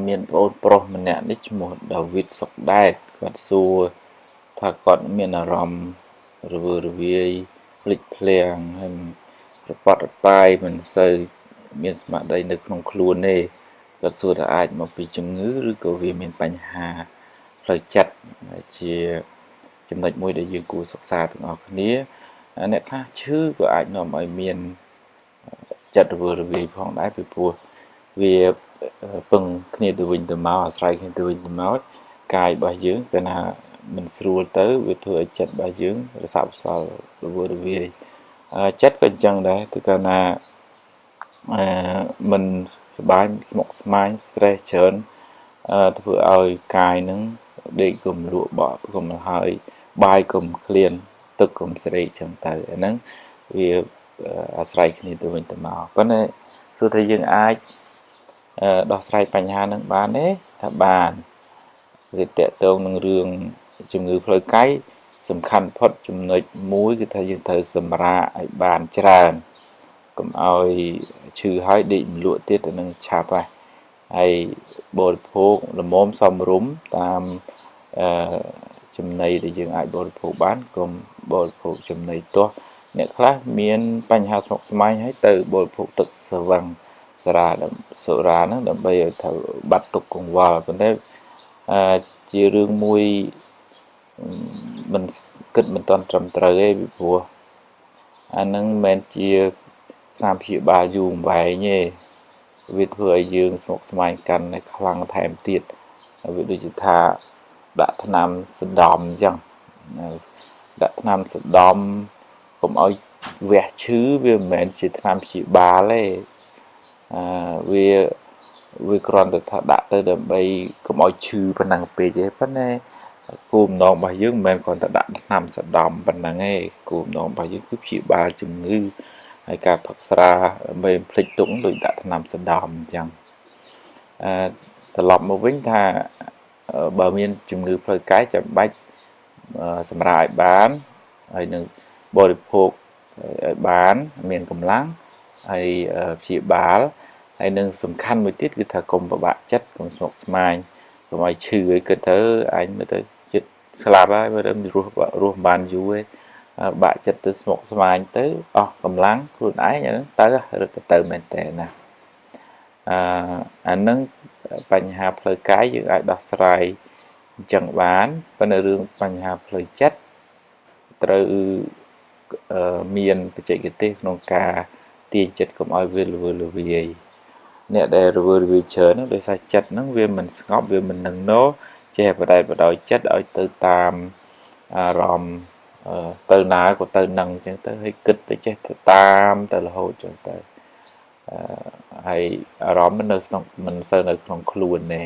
មានប្អូនប្រុសម្នាក់នេះឈ្មោះដាវីតសុកដែតគាត់សួរថាគាត់មានអារម្មណ៍រវើរវាយភ្លេចភ្លាំងហើយប្រប៉ាត់រប៉ាយមិនសូវមានស្មារតីនៅក្នុងខ្លួនទេគាត់សួរថាអាចមកពីជំងឺឬក៏វាមានបញ្ហាផ្លូវចិត្តជាចំណុចមួយដែលយើងគួរសិក្សាទាំងអស់គ្នាអ្នកខ្លះឈឺក៏អាចនាំឲ្យមានចិត្តរវើរវាយផងដែរពីព្រោះវាពឹងគ្នាទៅវិញទៅមកអាស្រ័យគ្នាទៅវិញទៅមកកាយរបស់យើងកាលណាមិនស្រួលទៅវាធ្វើឲ្យចិត្តរបស់យើងរសាប់សល់រវើរវាយចិត្តក៏អញ្ចឹងដែរទៅកាលណាមិនសบายស្មុគស្មាញ stress ច្រើនធ្វើឲ្យកាយនឹងដេកកុំលក់បក់កុំហើយបាយកុំឃ្លានទឹកកុំស្រេកចឹងទៅអាហ្នឹងវាអាស្រ័យគ្នាទៅវិញទៅមកប៉ុន្តែទោះថាយើងអាចដោះស្រាយបញ្ហានឹងបានទេថាបានវាតកតងនឹងរឿងជំងឺផ្លូវកាយសំខាន់ផុតចំណុចមួយគឺថាយើងត្រូវសម្រាកឲ្យបានច្រើនកុំឲ្យឈឺហើយដេកមលក់ទៀតទៅនឹងឆាប់ហើយបរិភោគល្មមសមរម្យតាមចំណីដែលយើងអាចបរិភោគបានកុំបរិភោគចំណីទាស់អ្នកខ្លះមានបញ្ហាស្មុគស្មាញហើយទៅបរិភោគទឹកស្វឹងសូរ៉ាហ្នឹងដើម្បីឲ្យទៅបាត់ទុកកង្វល់ប៉ុន្តែជារឿងមួយមិនគិតមិនទាន់ត្រឹមត្រូវទេពីព្រោះអាហ្នឹងមិនមែនជាថ្នាំព្យាបាលយូរអង្វែងទេវាធ្វើឲ្យយើងស្មុគស្មាញកាន់តែខ្លាំងថែមទៀតវាដូចជាថាដាក់ថ្នាំសណ្ដំអញ្ចឹងដាក់ថ្នាំសណ្ដំកុំឲ្យវះឈឺវាមិនមែនជាថ្នាំព្យាបាលទេវាគ្រាន់តែថាដាក់ទៅដើម្បីកុំឲ្យឈឺប៉ុណ្ណឹងពេកទេប៉ុន្តែគោលបំណងរបស់យើងមិនមែនគ្រាន់តែដាក់ថ្នាំសណ្ដំប៉ុណ្ណឹងទេគោលបំណងរបស់យើងគឺព្យាបាលជំងឺហើយការផឹកស្រាដើម្បីភ្លេចទុកដូចដាក់ថ្នាំសណ្ដំអញ្ចឹងត្រឡប់មកវិញថាបើមានជំងឺផ្លូវកាយចាំបាច់សម្រាកឲ្យបានហើយនឹងបរិភោគឲ្យបានមានកម្លាំងហើយព្យាបាលហើយនឹងសំខាន់មួយទៀតគឺថាកុំពិបាកចិត្តកុំស្មុគស្មាញកុំឲ្យឈឺឲ្យគិតទៅអញមើលទៅចិត្តស្លាប់ហើយមើលទៅរស់បានយូរឯងបាក់ចិត្តទៅស្មុគស្មាញទៅអស់កម្លាំងខ្លួនឯងទៅរត់ទៅមែនតើណាអានឹងបញ្ហាផ្លូវកាយយើងអាចដោះស្រាយអញ្ចឹងបានប៉ុន្តែរឿងបញ្ហាផ្លូវចិត្តត្រូវមានបច្ចេកទេសក្នុងការទាញចិត្តកុំឲ្យវារវើរវាយអ្នកដែលរវើរវាយច្រើនហ្នឹងដោយសារចិត្តហ្នឹងវាមិនស្ងប់វាមិននឹងណោចេះបដែតបដោយចិត្តឲ្យទៅតាមអារម្មណ៍ទៅណាក៏ទៅនឹងអញ្ចឹងទៅឲ្យគិតទៅចេះទៅតាមទៅរហូតអញ្ចឹងទៅហើយអារម្មណ៍មិនសូវនៅក្នុងខ្លួនទេ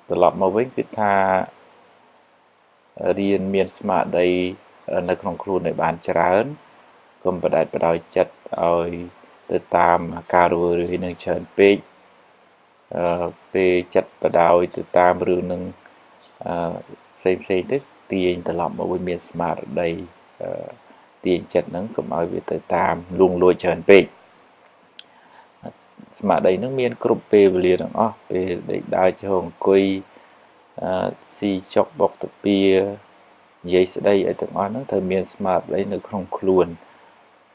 ត្រឡប់មកវិញគឺថារៀនមានស្មារតីនៅក្នុងខ្លួនឲ្យបានច្រើនកុំបដែតបដោយចិត្តឲ្យទៅតាមការរវើរវាយនឹងច្រើនពេកពេលចិត្តបដោយទៅតាមរឿងនឹងផ្សេងទៅទាញត្រឡប់មកវិញមានស្មារតីទាញចិត្តហ្នឹងកុំឲ្យវាទៅតាមលួងលួចច្រើនពេកស្មារតីហ្នឹងមានគ្រប់ពេលវេលាទាំងអស់ពេលដេកដើរឈរអង្គុយស៊ីចុកបុកតាពីនិយាយស្ដីឲ្យទាំងអស់ហ្នឹងត្រូវមានស្មារតីនៅក្នុងខ្លួន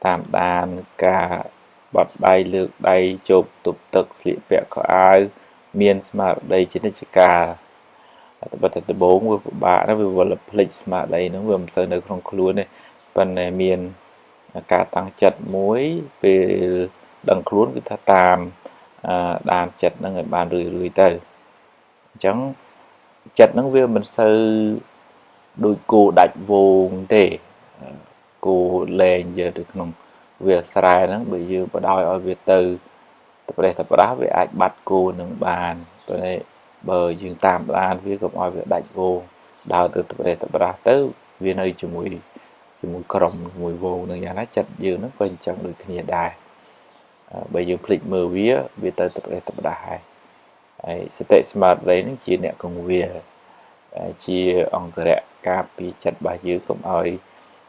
តាមដានការបត់ដៃលើកដៃជប់ទប់ទឹកស្លៀកពាក់ខោអាវមានស្មារតីជានិច្ចកាលតែដំបូងវាពិបាកណាវាវល់ភ្លេចស្មារតីហ្នឹងវាមិនសូវនៅក្នុងខ្លួនទេប៉ុន្តែមានការតាំងចិត្តមួយពេលដឹងខ្លួនគឺថាតាមដានចិត្តហ្នឹងឲ្យបានរឿយទៅអញ្ចឹងចិត្តហ្នឹងវាមិនសូវដូចគោដាច់វងទេគោលែងយកទៅក្នុងវាស្រែហ្នឹងបើយើងបដោយឲ្យវាទៅប្រទេសទៅប្រាស់វាអាចបាត់គោនឹងបានប៉ុន្តែបើយើងតាមដានវាកុំឲ្យវាដាច់វងដើរទៅប្រទេសទៅប្រាស់ទៅវានៅជាមួយក្រុមជាមួយវងនឹងយ៉ាងណាចិត្តយើងហ្នឹងក៏អញ្ចឹងដូចគ្នាដែរបើយើងភ្លេចមើលវាទៅប្រទេសទៅប្រាស់ហើយសតិស្មារតីហ្នឹងជាអ្នកកងវាជាអង្គរៈការពារចិត្តរបស់យើងកុំឲ្យ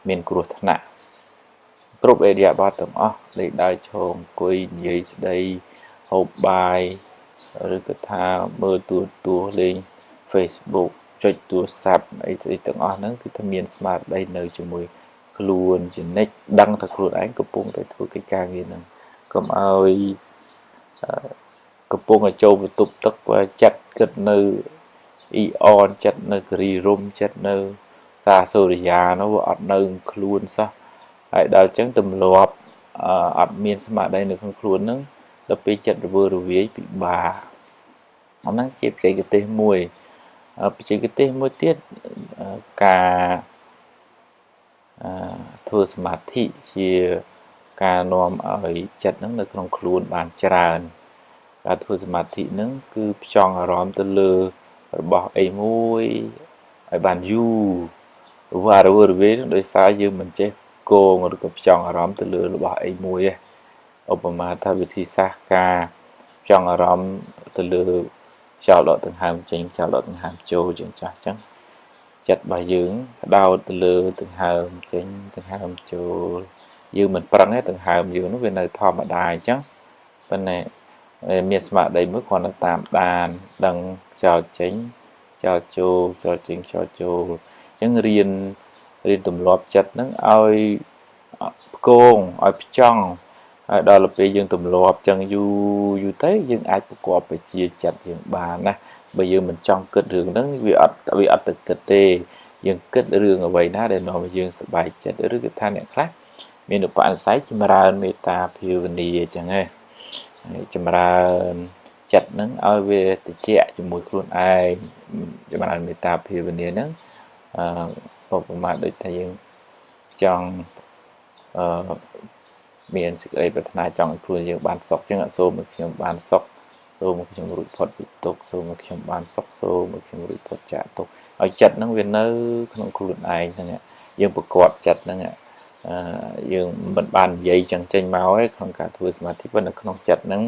មានគ្រោះថ្នាក់គ្រប់អេរិយាបថទាំងអស់លេខដើរឈរអង្គុយនិយាយស្ដីហូបបាយ ឬក៏ថាមើលទូលេង Facebook ចុចទូរស័ព្ទអីស្អីទាំងអស់ហ្នឹងគឺថាមានស្មារតីនៅជាមួយខ្លួនជានិច្ចដឹងថាខ្លួនឯងកំពុងតែធ្វើកិច្ចការងារហ្នឹងកុំឲ្យកំពុងតែចូលបន្ទប់ទឹកចិត្តគិតនៅអ៊ីអនចិត្តនៅគិរីរំចិត្តនៅសាសូរិយានោះវាអត់នៅខ្លួនសោះហើយដល់អញ្ចឹងទម្លាប់អត់មានស្មារតីនៅក្នុងខ្លួនហ្នឹងដល់ពេលចិត្តរវើរវាយពិបាកអាហ្នឹងជាបច្ចេកទេសមួយបច្ចេកទេសមួយទៀតការធ្វើសមាធិជាការនាំឲ្យចិត្តហ្នឹងនៅក្នុងខ្លួនបានច្រើនការធ្វើសមាធិហ្នឹងគឺផ្ចង់អារម្មណ៍ទៅលើរបស់អីមួយឲ្យបានយូររវើរវាយដោយសារយើងមិនចេះគងឬក៏ផ្ចង់អារម្មណ៍ទៅលើរបស់អីមួយទេឧបមាថាវិធីសាស្ត្រការផ្ចង់អារម្មណ៍ទៅលើខ្យល់ដកដង្ហើមចេញខ្យល់ដកដង្ហើមចូលជាងចាស់ចឹងចិត្តរបស់យើងផ្ដោតទៅលើដង្ហើមចេញដង្ហើមចូលយើងមិនប្រឹងទេដង្ហើមយើងនោះវានៅធម្មតាអញ្ចឹងប៉ុន្តែមានស្មារតីមួយគ្រាន់តែតាមដានដឹងខ្យល់ចេញខ្យល់ចូលខ្យល់ចេញខ្យល់ចូលអញ្ចឹងរៀនទម្លាប់ចិត្តហ្នឹងឲ្យផ្គងឲ្យផ្ចង់ហើយដល់ពេលយើងទម្លាប់ចឹងយូរទៅយើងអាចប្រកបវិជ្ជាចិត្តយើងបានណាបើយើងមិនចង់គិតរឿងហ្នឹងវាអត់ទៅគិតទេយើងគិតរឿងអ្វីណាដែលនាំឲ្យយើងសប្បាយចិត្តឬក៏ថាអ្នកខ្លះមានឧបនិស្ស័យចម្រើនមេត្តាភាវនាអញ្ចឹងហ៎ចម្រើនចិត្តហ្នឹងឲ្យវាត្រជាក់ជាមួយខ្លួនឯងចម្រើនមេត្តាភាវនាហ្នឹងឧបមាដូចថាយើងចង់មានសេចក្តីប្រាថ្នាចង់ឲ្យខ្លួនយើងបានសុខអញ្ចឹងសូមឲ្យខ្ញុំបានសុខសូមឲ្យខ្ញុំរួចផុតពីទុក្ខសូមឲ្យខ្ញុំបានសុខសូមឲ្យខ្ញុំរួចផុតចាកទុក្ខឲ្យចិត្តហ្នឹងវានៅក្នុងខ្លួនឯងហ្នឹងយើងប្រកបចិត្តហ្នឹងយើងមិនបាននិយាយចឹងចេញមកឯងក្នុងការធ្វើសមាធិប៉ុន្តែក្នុងចិត្តហ្នឹង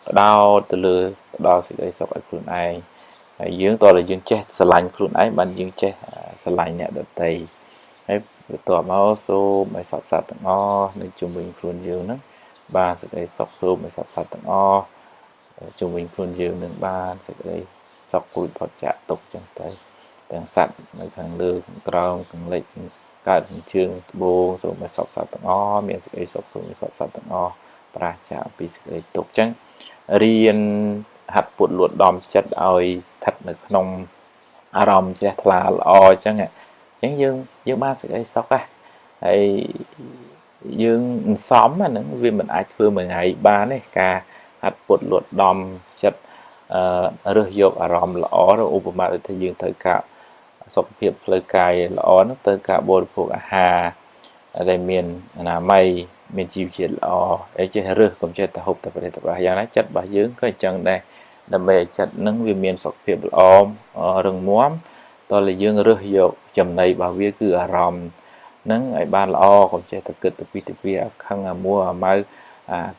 ផ្ដោតទៅលើផ្ដល់សេចក្តីសុខឲ្យខ្លួនឯងហើយយើងតើយើងចេះស្រឡាញ់ខ្លួនឯងបានយើងចេះស្រឡាញ់អ្នកដទៃហើយបន្ទាប់មកសូមឲ្យសពសត្វទាំងអស់នៅជុំវិញខ្លួនយើងហ្នឹងបានសេចក្តីសុខសូមឲ្យសពសត្វទាំងអស់ជុំវិញខ្លួនយើងនឹងបានសេចក្តីសុខរួចផុតចាកទុក្ខចឹងទៅទាំងសត្វនៅខាងលើខាងក្រោមខាងលិចកើតខាងជើងត្បូងសូមឲ្យសពសត្វទាំងអស់មានសេចក្តីសុខសូមឲ្យសពសត្វទាំងអស់ប្រាសចាកពីសេចក្តីទុក្ខចឹងរៀនហាត់ពុតលួតដំចិត្តឲ្យស្ថិតនៅក្នុងអារម្មណ៍ជ្រះថ្លាល្អអញ្ចឹងយើងបានសេចក្តីសុខហើយយើងសំហ្នឹងវាមិនអាចធ្វើមួយថ្ងៃបានទេការហាត់ពុតលួតដំចិត្តរើសយកអារម្មណ៍ល្អឧបមាដូចថាយើងត្រូវការសុខភាពផ្លូវកាយល្អនោះទៅការបរិភោគអាហារដែលមានអនាម័យមានជីវជាតិល្អហើយចេះរើសកុំចេះតែហូបតែប្រទេសរបស់យ៉ាងណាចិត្តរបស់យើងក៏អញ្ចឹងដែរដើម្បីឲ្យចិត្តនឹងវាមានសុខភាពល្អរឹងមាំតើយើងរើសយកចំណីរបស់វាគឺអារម្មណ៍នឹងឲ្យបានល្អកុំចេះតែគិតទៅពីអាខឹងអាមួអាម៉ៅ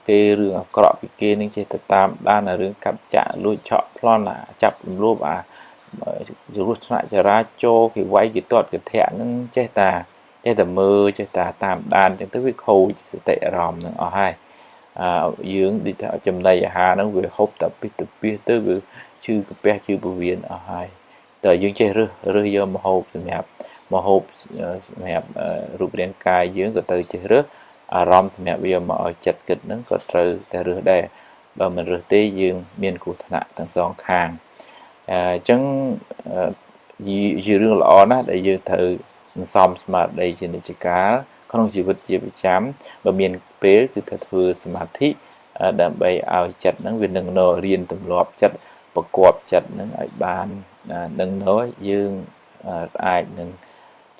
គេរឿងអាក្រក់ពីគេនឹងចេះតែតាមដានរឿងកាប់ចាក់លួចឆក់ប្លន់ចាប់រំលោភគ្រោះថ្នាក់ចរាចរណ៍គេវាយគេទាត់គេធាក់នឹងចេះតែមើលចេះតែតាមដានចឹងទៅវាខូចសតិអារម្មណ៍នឹងអស់ហើយយើងដូចថាចំណីអាហារហ្នឹងវាហូបតែពីទៅទៅវាឈឺកាពះឈឺពោះវៀនអស់ហើយតែយើងចេះរើសយកម្ហូបសម្រាប់រូបរាងកាយយើងក៏ទៅចេះរើសអារម្មណ៍សម្រាប់វាមកឲ្យចិត្តគិតហ្នឹងក៏ត្រូវតែរើសដែរបើមិនរើសទេយើងមានគ្រោះថ្នាក់ទាំងសងខាងអញ្ចឹងជារឿងល្អណាស់ដែលយើងត្រូវសន្សំស្មារតីជានិច្ចកាលក្នុងជីវិតជាប្រចាំបើមានពេលគឺត្រូវធ្វើសមាធិដើម្បីឲ្យចិត្តហ្នឹងវានឹងរៀនទម្លាប់ចិត្តប្រកបចិត្តហ្នឹងឲ្យបាននឹងយើងអាចនឹង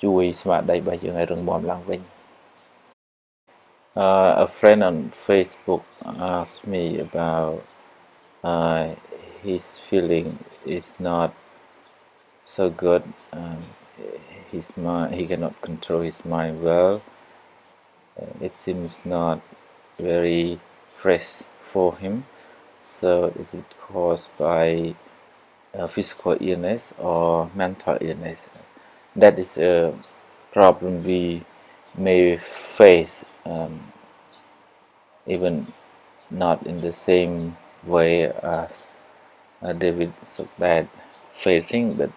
ជួយស្មារតីរបស់យើងឲ្យរឹងមាំឡើងវិញ A friend on Facebook asked me about his feeling is not so good. His mind, he cannot control his mind well. It seems not very fresh for him. So is it caused by physical illness or mental illness? That is a problem we may face, even not in the same way as David so bad facing, but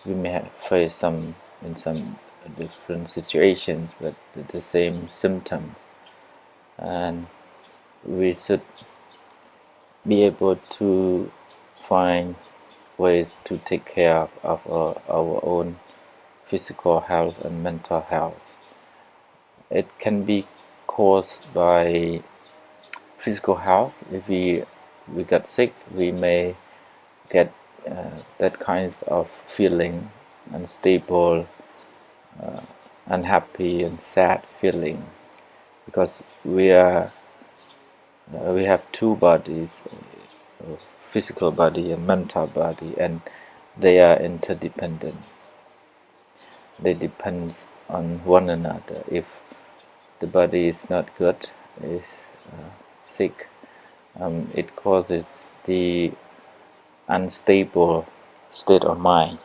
we may have faced some in some different situations, but the same symptom, and we should be able to find ways to take care of our own physical health and mental health. It can be caused by physical health. If we got sick, we may get that kind of feeling, unstable, unhappy and sad feeling, because we have two bodies, physical body and mental body, and they are interdependent. They depend on one another. If the body is not good, is sick, it causes the unstable state of mind,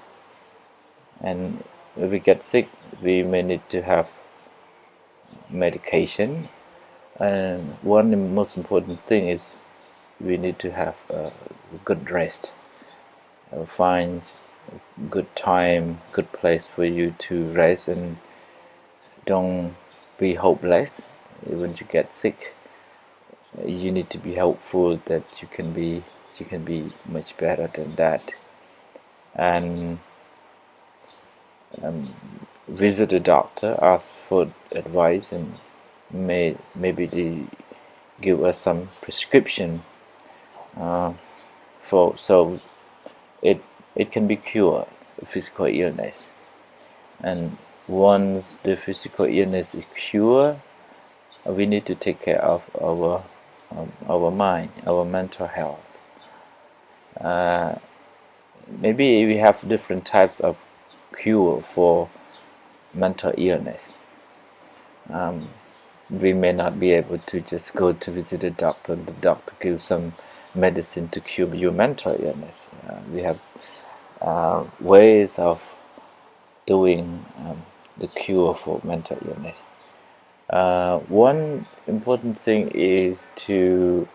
and if we get sick, we may need to have medication. And one most important thing is we need to have good rest. Find good time, good place for you to rest, and don't be hopeless. When you get sick, you need to be hopeful that you can be much better than that. And visit a doctor, ask for advice, and maybe they give us some prescription so it can be cured, physical illness. And once the physical illness is cured, we need to take care of our mind, our mental health. Maybe we have different types of cure for mental illness. We may not be able to just go to visit a doctor. The doctor gives some medicine to cure your mental illness. We have ways of doing the cure for mental illness. One important thing is to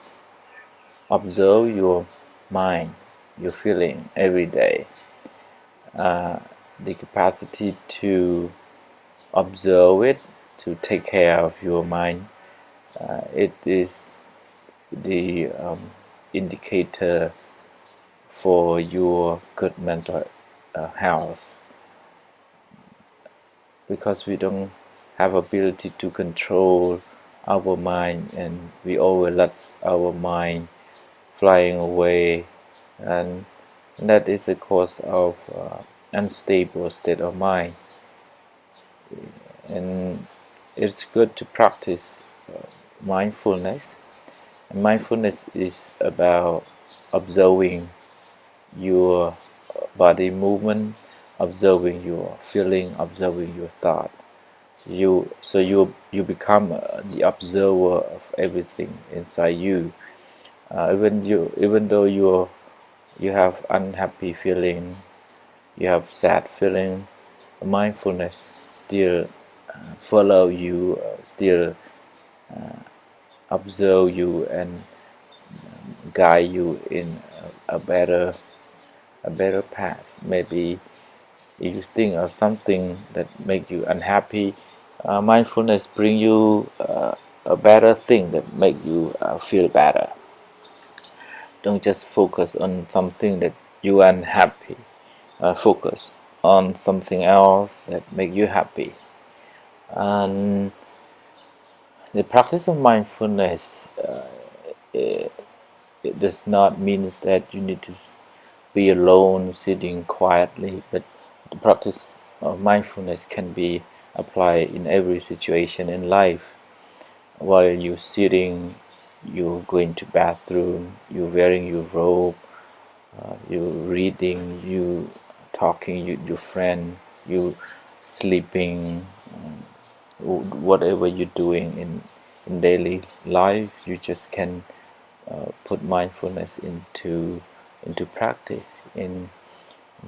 observe your mind, your feeling every day. The capacity to observe it, to take care of your mind, it is the indicator for your good mental health, because we don't have ability to control our mind, and we always let our mind flying away, and that is a cause of unstable state of mind. And it's good to practice mindfulness. And mindfulness is about observing your body movement, observing your feeling, observing your thought. You become the observer of everything inside you. Even though you have unhappy feeling, you have sad feeling, mindfulness still follow you, still observe you and guide you in a better path. Maybe if you think of something that make you unhappy, mindfulness bring you a better thing that make you feel better. Don't just focus on something that you are unhappy. Focus on something else that make you happy. And the practice of mindfulness, it does not mean that you need to be alone, sitting quietly, but the practice of mindfulness can be applied in every situation in life. While you're sitting, you're going to bathroom, you're wearing your robe, you're reading, you talking with your friend, you sleeping, whatever you're doing in daily life, you just can put mindfulness into practice, in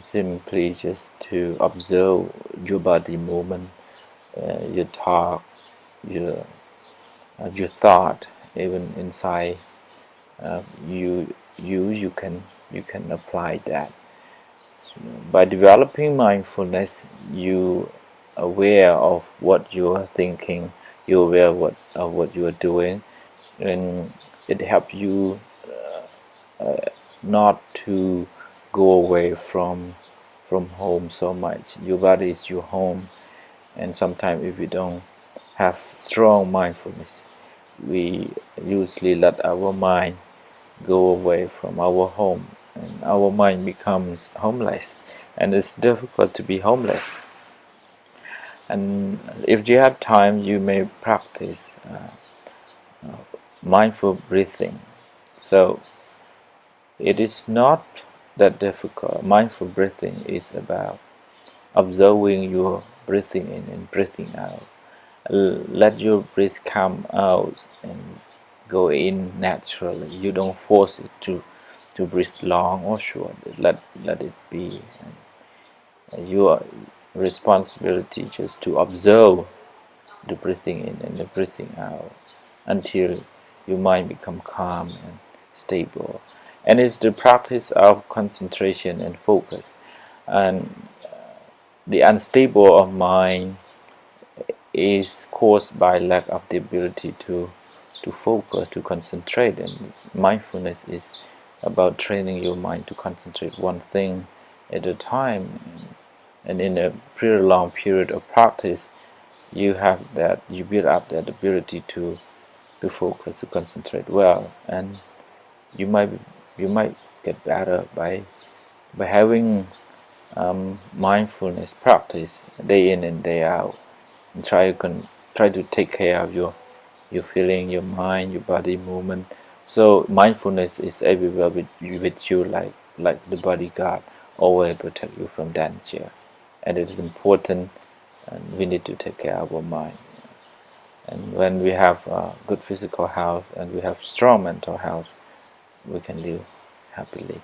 simply just to observe your body movement, your talk, your thought, even inside you use, you can apply that. By developing mindfulness, you aware of what you are thinking, you're aware of what you are doing, and it helps you not to go away from home so much. Your body is your home, and sometimes if we don't have strong mindfulness, we usually let our mind go away from our home, and our mind becomes homeless, and it's difficult to be homeless. And if you have time, you may practice mindful breathing. So it is not that difficult. Mindful breathing is about observing your breathing in and breathing out. Let your breath come out and go in naturally. You don't force it to breathe long or short. Let it be. And your responsibility just to observe the breathing in and the breathing out until your mind become calm and stable. And it's the practice of concentration and focus. And the unstable of mind is caused by lack of the ability to focus, to concentrate. And mindfulness is about training your mind to concentrate one thing at a time. And in a pretty long period of practice, you build up that ability to focus, to concentrate well, and you might get better by having mindfulness practice day in and day out, and try to take care of your feeling, your mind, your body movement. So mindfulness is everywhere with you, like the bodyguard, always protect you from danger, and it is important, and we need to take care of our mind. And when we have good physical health and we have strong mental health, we can live happily.